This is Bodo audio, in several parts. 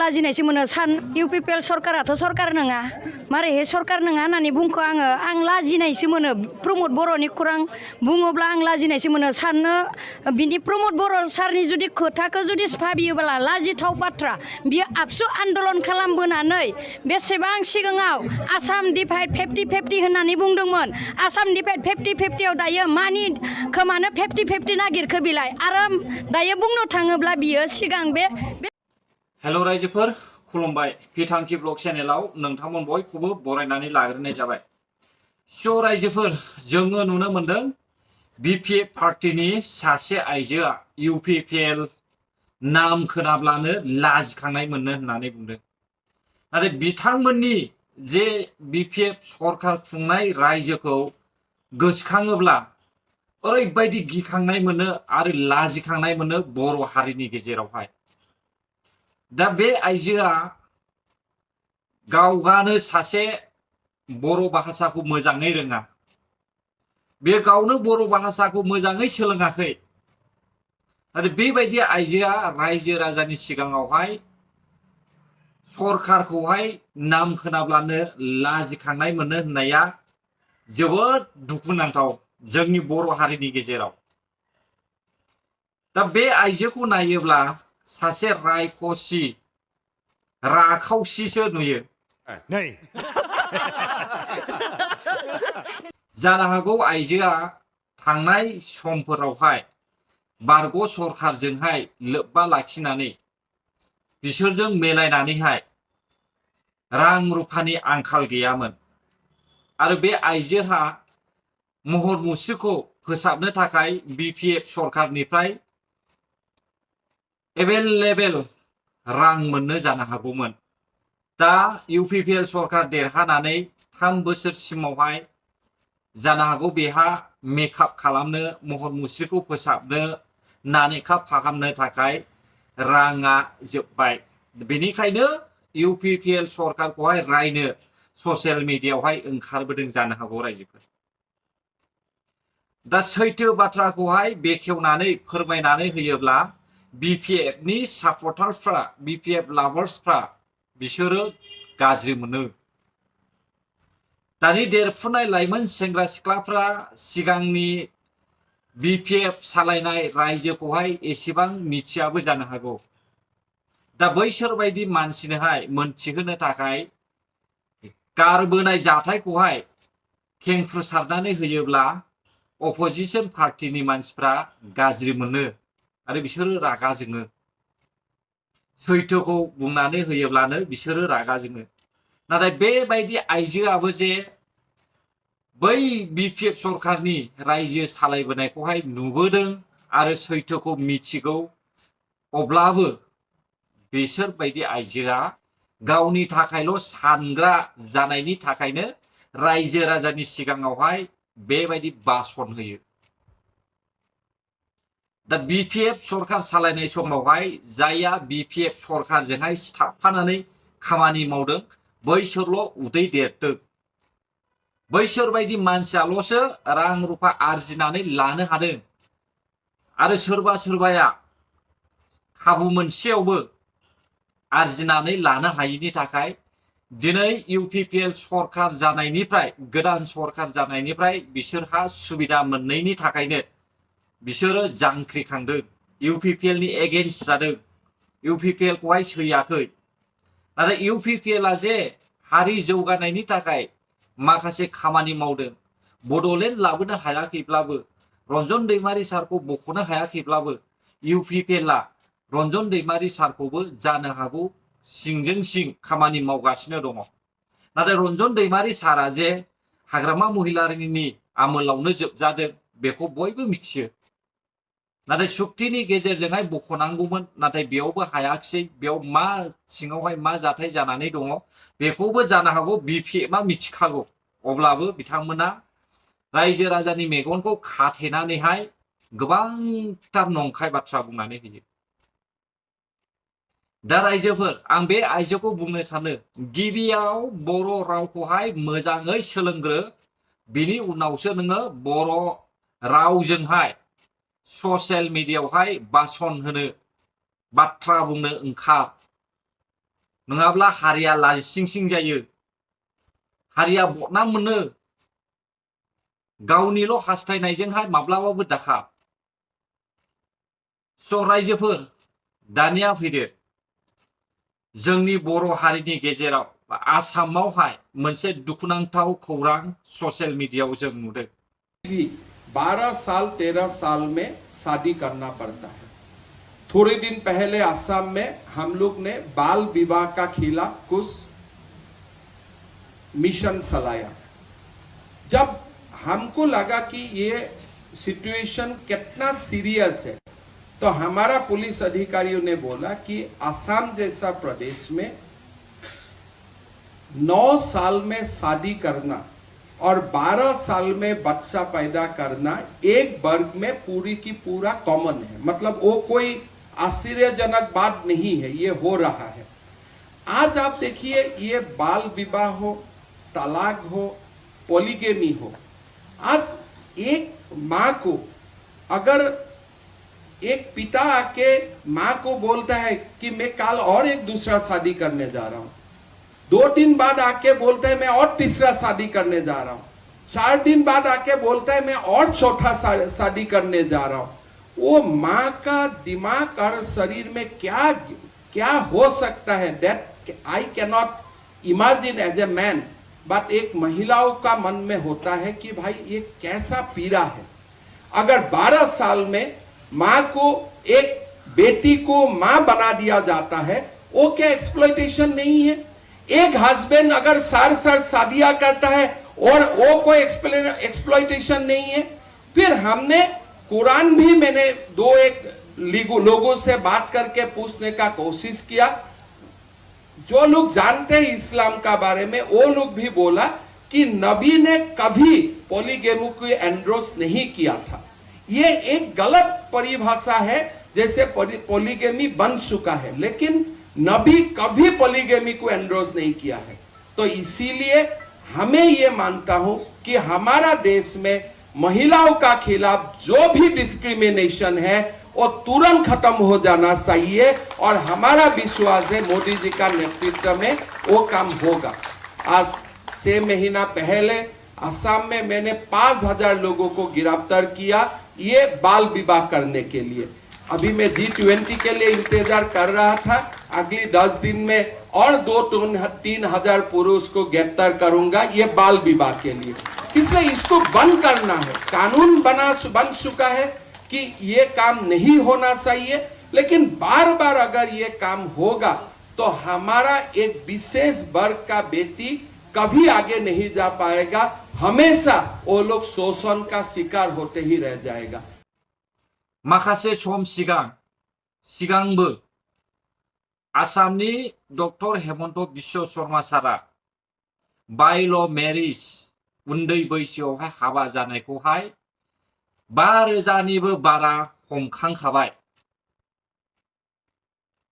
लाजिनायसो मोनो सान इउपिपिएल सरकाराथ' सरकार नङा मारैहाय सरकार नङा होननानै बुंखो आं लाजिनायसो मोनो प्रमद बर'नि खौरां बुङोब्ला आं लाजिनायसो मोनो साननो बिनि प्रमद बर' सारनि जुदि खोथाखौ जुदि भाबियोब्ला लाजिथाव बाथ्रा बियो आबसु आन्दलन खालामबोनानै बेसेबां सिगाङाव आसाम डिभाइड 50-50 होननानै बुंदोंमोन आसाम डिभाइड 50-50 दायो मानि खोमानो 50-50 नागिरखो बिलाय आरो दायो बुंनो थाङोब्ला बियो सिगां बे हेल' रायजोफोर खुलुमबाय बिथांखि ब्लग चेनेलाव नोंथांमोन बयखौबो बरायनानै लाग्रोनाय जाबाय। स' रायजोफोर जोङो नुनो मोनदों बिपिएफ पार्टीनि सासे आइजोआ इउपिपिएल नाम खोनाब्लानो लाजिखांनाय मोनो होननानै बुंदों। नाथाय बिथांमोननि जे बिपिएफ सरकार खुंनाय रायजोखौ गोसोखाङोब्ला ओरैबायदि गिखांनाय मोनो आरो लाजिखांनाय मोनो बर' हारिनि गेजेरावहाय। दा बे आइजोआ गावगानो सासे बर' भाषाखौ मोजाङै रोङा, बे गावनो बर' भाषाखौ मोजाङै सोलोङाखै आरो बेबायदि आइजोआ रायजो राजानि सिगाङावहाय सरकारखौहाय नाम खोनाब्लानो लाजिखांनाय मोनो होननाया जोबोद दुखुनांथाव जोंनि बर' हारिनि गेजेराव। दा बे आइजोखौ नायोब्ला सासे रायखसि राखावसिसो नुयो। जानो हागौ आइजोआ थांनाय समफोरावहाय बारग' सरकारजोंहाय लोब्बा लाखिनानै बिसोरजों मेलायनानैहाय रां रुफानि आंखाल गैयामोन आरो बे आइजोहा महर मुस्रिखौ फोसाबनो थाखाय बिपिएफ सरकारनिफ्राय एभेलेबेल रां मोननो जानो हागौमोन। दा इउपिपिएल सरकार देरहानानै 3 बोसोरसिमावहाय जानो हागौ बेहा मेकआप खालामनो महर मुस्रिखौ फोसाबनो नानेखा फाहामनो थाखाय राङा जोब्बाय। बेनिखायनो इउपिपिएल सरकारखौहाय रायनो ससियेल मिडियायावहाय ओंखारबोदों जानो हागौ रायजोफोर। दा सैथो बाथ्राखौहाय बेखेवनानै फोरमायनानै होयोब्ला बिपिएफनि सापर्टारफ्रा बिपिएफ लाभार्सफ्रा बिसोरो गाज्रि मोनो। दानि देरफुनाय लाइमोन सेंग्रा सिख्लाफ्रा सिगांनि बिपिएफ सालायनाय रायजोखौहाय एसेबां मिथियाबो जानो हागौ। दा बैसोर बायदि मानसिनोहाय मोनथिहोनो थाखाय गारबोनाय जाथायखौहाय खेंफुसारनानै होयोब्ला अपोजिशन पार्टीनि मानसिफ्रा गाज्रि मोनो आरो बिसोरो रागा जोङो। सैथोखौ बुंनानै होयोब्लानो बिसोरो रागा जोङो। नाथाय बेबायदि आइजोआबो जे बै बिपिएफ सरकारनि रायजो सालायबोनायखौहाय नुबोदों आरो सैथोखौ मिथिगौ, अब्लाबो बिसोर बायदि आइजोआ गावनि थाखायल' सानग्रा जानायनि थाखायनो रायजो राजानि सिगाङावहाय बेबायदि भाषण होयो। दा बिपिएफ सरकार सालायनाय समावहाय जायहा बिपिएफ सरकारजोंहाय सिथाबफानानै खामानि मावदों बैसोरल' उदै देरदों। बैसोर बायदि मानसियाल'सो रां रुफा आरजिनानै लानो हादों आरो सोरबा सोरबाया खाबु मोनसेयावबो आरजिनानै लानो हायैनि थाखाय दिनै इउपिपिएल सरकार जानायनिफ्राय गोदान सरकार जानायनिफ्राय बिसोरहा सुबिदा मोननायनि थाखायनो बिसोरो जांख्रिखांदों, इउपिपिएलनि एगेन्स्ट जादों, इउपिपिएलखौहाय सैयाखै। नाथाय इउपिपिएलआ जे हारि जौगानायनि थाखाय माखासे खामानि मावदों, बड'लेण्ड लाबोनो हायाखैब्लाबो, रन्जन दैमारि सारखौ बख'नो हायाखैब्लाबो इउपिपिएलआ रन्जन दैमारि सारखौबो जानो हागौ सिंजों सिं खामानि मावगासिनो दङ। नाथाय रन्जन दैमारि सारा जे हाग्रामा महिलारिनि आमोलावनो जोबजादों बेखौ बयबो मिथियो। नाथाय सुक्तिनि गेजेरजोंहाय बख'नांगौमोन, नाथाय बेयावबो हायाखिसै। बेयाव मा सिङावहाय मा जाथाय जानानै दङ बेखौबो जानो हागौ बिपिएफआ मिथिखागौ, अब्लाबो बिथांमोना रायजो राजानि मेगनखौ खाथेनानैहाय गोबांथार नंखाय बाथ्रा बुंनानै होयो। दा रायजोफोर, आं बे आइजोखौ बुंनो सानो गिबियाव बर' रावखौहाय मोजाङै सोलोंग्रो, बिनि उनावसो नोङो बर' रावजोंहाय ससियेल मिडियायावहाय भाषण होनो, बाथ्रा बुंनो ओंखार। नङाब्ला हारिया लाजिसिं सिं जायो, हारिया बदनाम मोनो। गावनिल' हास्थायनायजोंहाय माब्लाबाबो दाखा। स' रायजोफोर दानिया फैदो, जोंनि बर' हारिनि गेजेराव आसामावहाय मोनसे दुखुनांथाव खौरां ससियेल मीडियायाव जों नुदों। 12 साल 13 साल में शादी करना पड़ता है। थोड़े दिन पहले असम में हम लोग ने बाल विवाह का खिलाफ कुछ मिशन चलाया। जब हमको लगा कि ये सिचुएशन कितना सीरियस है, तो हमारा पुलिस अधिकारियों ने बोला कि असम जैसा प्रदेश में 9 साल में शादी करना और 12 साल में बच्चा पैदा करना एक वर्ग में पूरी की पूरा कॉमन है। मतलब वो कोई आश्चर्यजनक बात नहीं है, ये हो रहा है। आज आप देखिए, ये बाल विवाह हो, तलाक हो, पॉलीगेमी हो, आज एक माँ को अगर एक पिता आके माँ को बोलता है कि मैं कल और एक दूसरा शादी करने जा रहा हूं, 2 दिन बाद आके बोलता है मैं और तीसरा शादी करने जा रहा हूं, 4 दिन बाद आके बोलता है मैं और चौथा शादी करने जा रहा हूं, वो माँ का दिमाग और शरीर में क्या क्या हो सकता है, that I can not imagine as a man. Boat एक महिलाओं का मन में होता है कि भाई ये कैसा पीड़ा है। अगर 12 साल में माँ को, एक बेटी को माँ बना दिया जाता है, वो क्या एक्सप्लॉयटेशन नहीं है? एक हस्बैंड अगर सार शादियां करता है और वो कोई एक्सप्लॉयटेशन नहीं है? फिर हमने कुरान भी, मैंने 2-1 लोगों से बात करके पूछने का कोशिश किया, जो लोग जानते हैं इस्लाम का बारे में, वो लोग भी बोला कि नबी ने कभी पॉलीगेमी को एंडोर्स नहीं किया था। ये एक गलत परिभाषा है, जैसे पॉलीगेमी बन चुका है, लेकिन नबी कभी पॉलीगेमी को एंडोर्स नहीं किया है। तो इसीलिए हमें ये मानता हूं कि हमारा देश में महिलाओं का खिलाफ जो भी डिस्क्रिमिनेशन है वो तुरंत खत्म हो जाना चाहिए, और हमारा विश्वास है मोदी जी का नेतृत्व में वो काम होगा। आज 6 महीना पहले असम में मैंने 5000 लोगों को गिरफ्तार किया, ये बाल विवाह करने के लिए। अभी मैं G20 के लिए इंतजार कर रहा था, अगली 10 दिन में और 2-3 हजार पुरुष को गिरफ्तार करूंगा, ये बाल विवाह के लिए। इसलिए इसको बंद करना है। कानून बन चुका है कि ये काम नहीं होना चाहिए, लेकिन बार बार अगर ये काम होगा तो हमारा एक विशेष वर्ग का बेटी कभी आगे नहीं जा पाएगा, हमेशा वो लोग शोषण का शिकार होते ही रह जाएगा। माखासे सम सिगांबो आसामनि डक्टर हेमन्त बिश्व शर्मा सारा बायल' मेरिज, उन्दै बैसोआवहाय हाबा जानायखौहाय 5000निबो बारा हमखांखाबाय।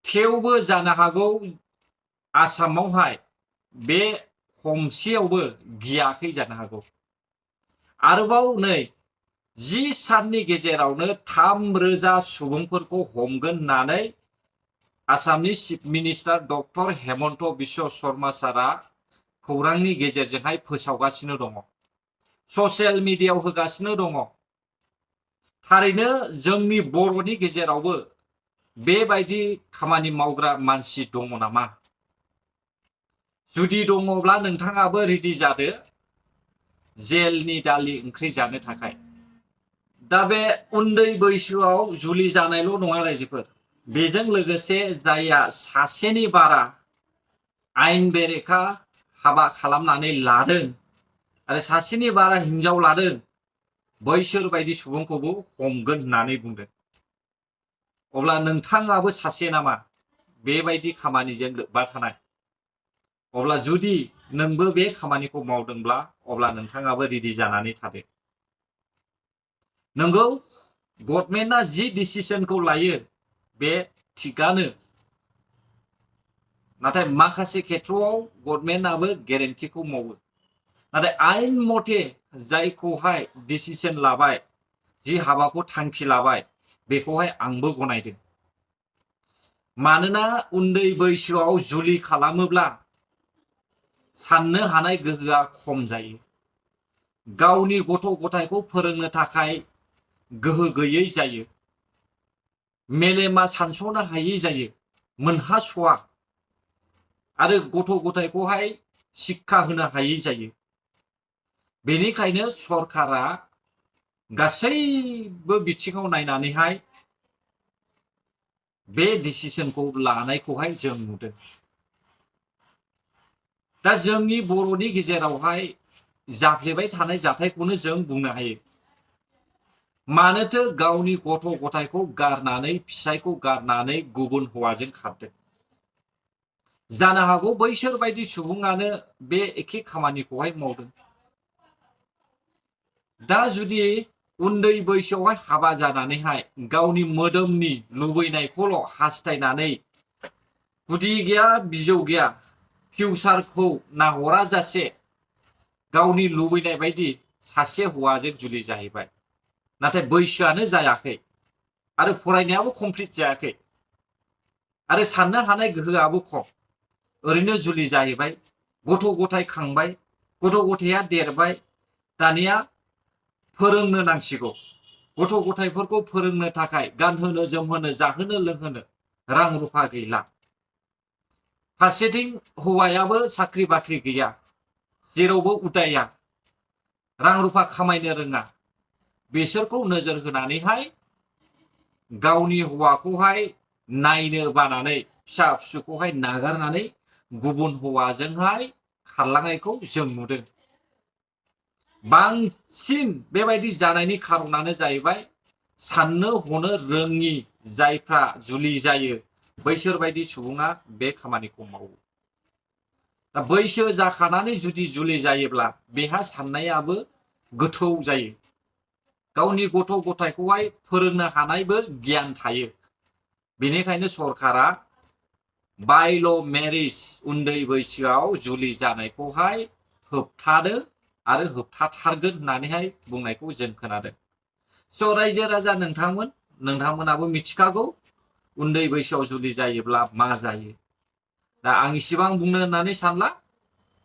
थेवबो जानो हागौ आसामावहाय बे हमसेयावबो गियाखै जानो हागौ। आरोबाव नै 10 साननि गेजेरावनो 3000 सुबुंफोरखौ हमगोन होननानै आसामनि chief minister doctor Hemant Biswa Sharma सारा खौरांनि गेजेरजोंहाय फोसावगासिनो दङ, ससियेल मिडियायाव होगासिनो दङ। थारैनो जोंनि बर'नि गेजेरावबो बेबायदि खामानि मावग्रा मानसि दङ नामा? जुदि दङब्ला नोंथाङाबो रेडि जादो जेलनि दालि ओंख्रि जानो थाखाय। दा बे उन्दै बैसोआव जुलि जानायल' नङा रायजोफोर, बेजों लोगोसे जायहा सासेनि बारा आयेन बेरेखा हाबा खालामनानै लादों आरो सासेनि बारा हिनजाव लादों, बैसोर बायदि सुबुंखौबो हमगोन होननानै बुंदों। अब्ला नोंथाङाबो सासे नामा बेबायदि खामानिजों लोब्बा थानाय? अब्ला जुदि नोंबो बे खामानिखौ मावदोंब्ला अब्ला नोंथाङाबो रेडि जानानै थादो। नंगौ, गभर्नमेन्टआ जि डिसिजनखौ लायो बे थिगानो, नाथाय माखासे खेत्रआव गभर्नमेन्टआबो गेरेन्टिखौ मावो। नाथाय आयेन मथे जायखौहाय डिसिजन लाबाय, जि हाबाखौ थांखि लाबाय, बेखौहाय आंबो गनायदों। मानोना उन्दै बैसोआव जुलि खालामोब्ला साननो हानाय गोहोआ खम जायो। गावनि गथ' गथायखौ फोरोंनो थाखाय गोहो गैयै जायो। मेलेमा सानस'नो हायै जायो, मोनहास'आ, आरो गथ' गथायखौहाय शिक्षा होनो हायै जायो। बेनिखायनो सरकारा गासैबो बिथिङाव नायनानैहाय बे डिसिसनखौ लानायखौहाय जों नुदों। दा जोंनि बर'नि गेजेरावहाय जाफ्लेबाय थानाय जाथायखौनो जों बुंनो हायो। मानोथो गावनि गथ' गथायखौ गारनानै, फिसायखौ गारनानै गुबुन हौवाजों खारदों? जानो हागौ बैसोर बायदि सुबुङानो बे एखे खामानिखौहाय मावदों। दा जुदि उन्दै बैसोआवहाय हाबा जानानैहाय गावनि मोदोमनि लुबैनायखौल' हास्थायनानै गुदि गैया बिजौ गैया फिउचारखौ नाहरा जासे गावनि लुबैनाय बायदि सासे हौवाजों जुलि जाहैबाय, नाथाय बैसोआनो जायाखै आरो फरायनायाबो कमप्लिट जायाखै आरो साननो हानाय गोहोआबो खम, ओरैनो जुलि जाहैबाय, गथ' गथाय खांबाय, गथ' गथाया देरबाय, दानिया फोरोंनो नांसिगौ। गथ' गथायफोरखौ फोरोंनो थाखाय गानहोनो जोमहोनो जाहोनो लोंहोनो रां रुफा गैला। फारसेथिं हौवायाबो साख्रि बाख्रि गैया, जेरावबो उदाया, रां रुफा खामायनो रोङा। बिसोरखौ नोजोर होनानैहाय गावनि हौवाखौहाय नायनो बानानै फिसा फिसौखौहाय नागारनानै गुबुन हौवाजोंहाय खारलांनायखौ जों नुदों। बांसिन बेबायदि जानायनि खारनानो जाहैबाय साननो हनो रोङि जायफ्रा जुलि जायो बैसोर बायदि सुबुङा बे खामानिखौ मावो। दा बैसो जाखानानै जुदि जुलि जायोब्ला बेहा साननायाबो गोथौ जायो। गावनि गथ' गथायखौहाय फोरोंनो हानायबो गियान थायो। बेनिखायनो सरकारा बायल' मेरिज, उन्दै बैसोआव जुलि जानायखौहाय होबथादो आरो होबथाथारगोन होननानैहाय बुंनायखौ जों खोनादों। स' रायजो राजा नोंथांमोनाबो मिथिखागौ उन्दै बैसोआव जुलि जायोब्ला मा जायो। दा आं इसिबां बुंनो होननानै सानला।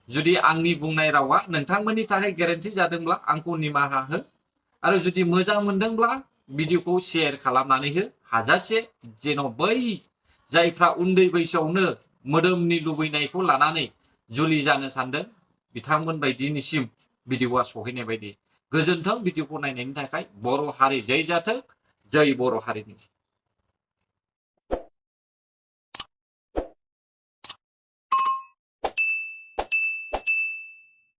जुदि आंनि बुंनाय रावा नोंथांमोननि थाखाय गोरोन्थि जादोंब्ला आंखौ निमाहा हो, आरो जुदि मोजां मोनदोंब्ला भिडिअखौ शेयार खालामनानै हो हाजासे, जेन' बै जायफ्रा उन्दै बैसोआवनो मोदोमनि लुबैनायखौ लानानै जुलि जानो सानदों बिथांमोन बायदिनिसिम भिडिअआ सहैनाय बायदि। गोजोन्थों भिडिअखौ नायनायनि थाखाय। बर' हारि जै जाथों, जै बर' हारिनि।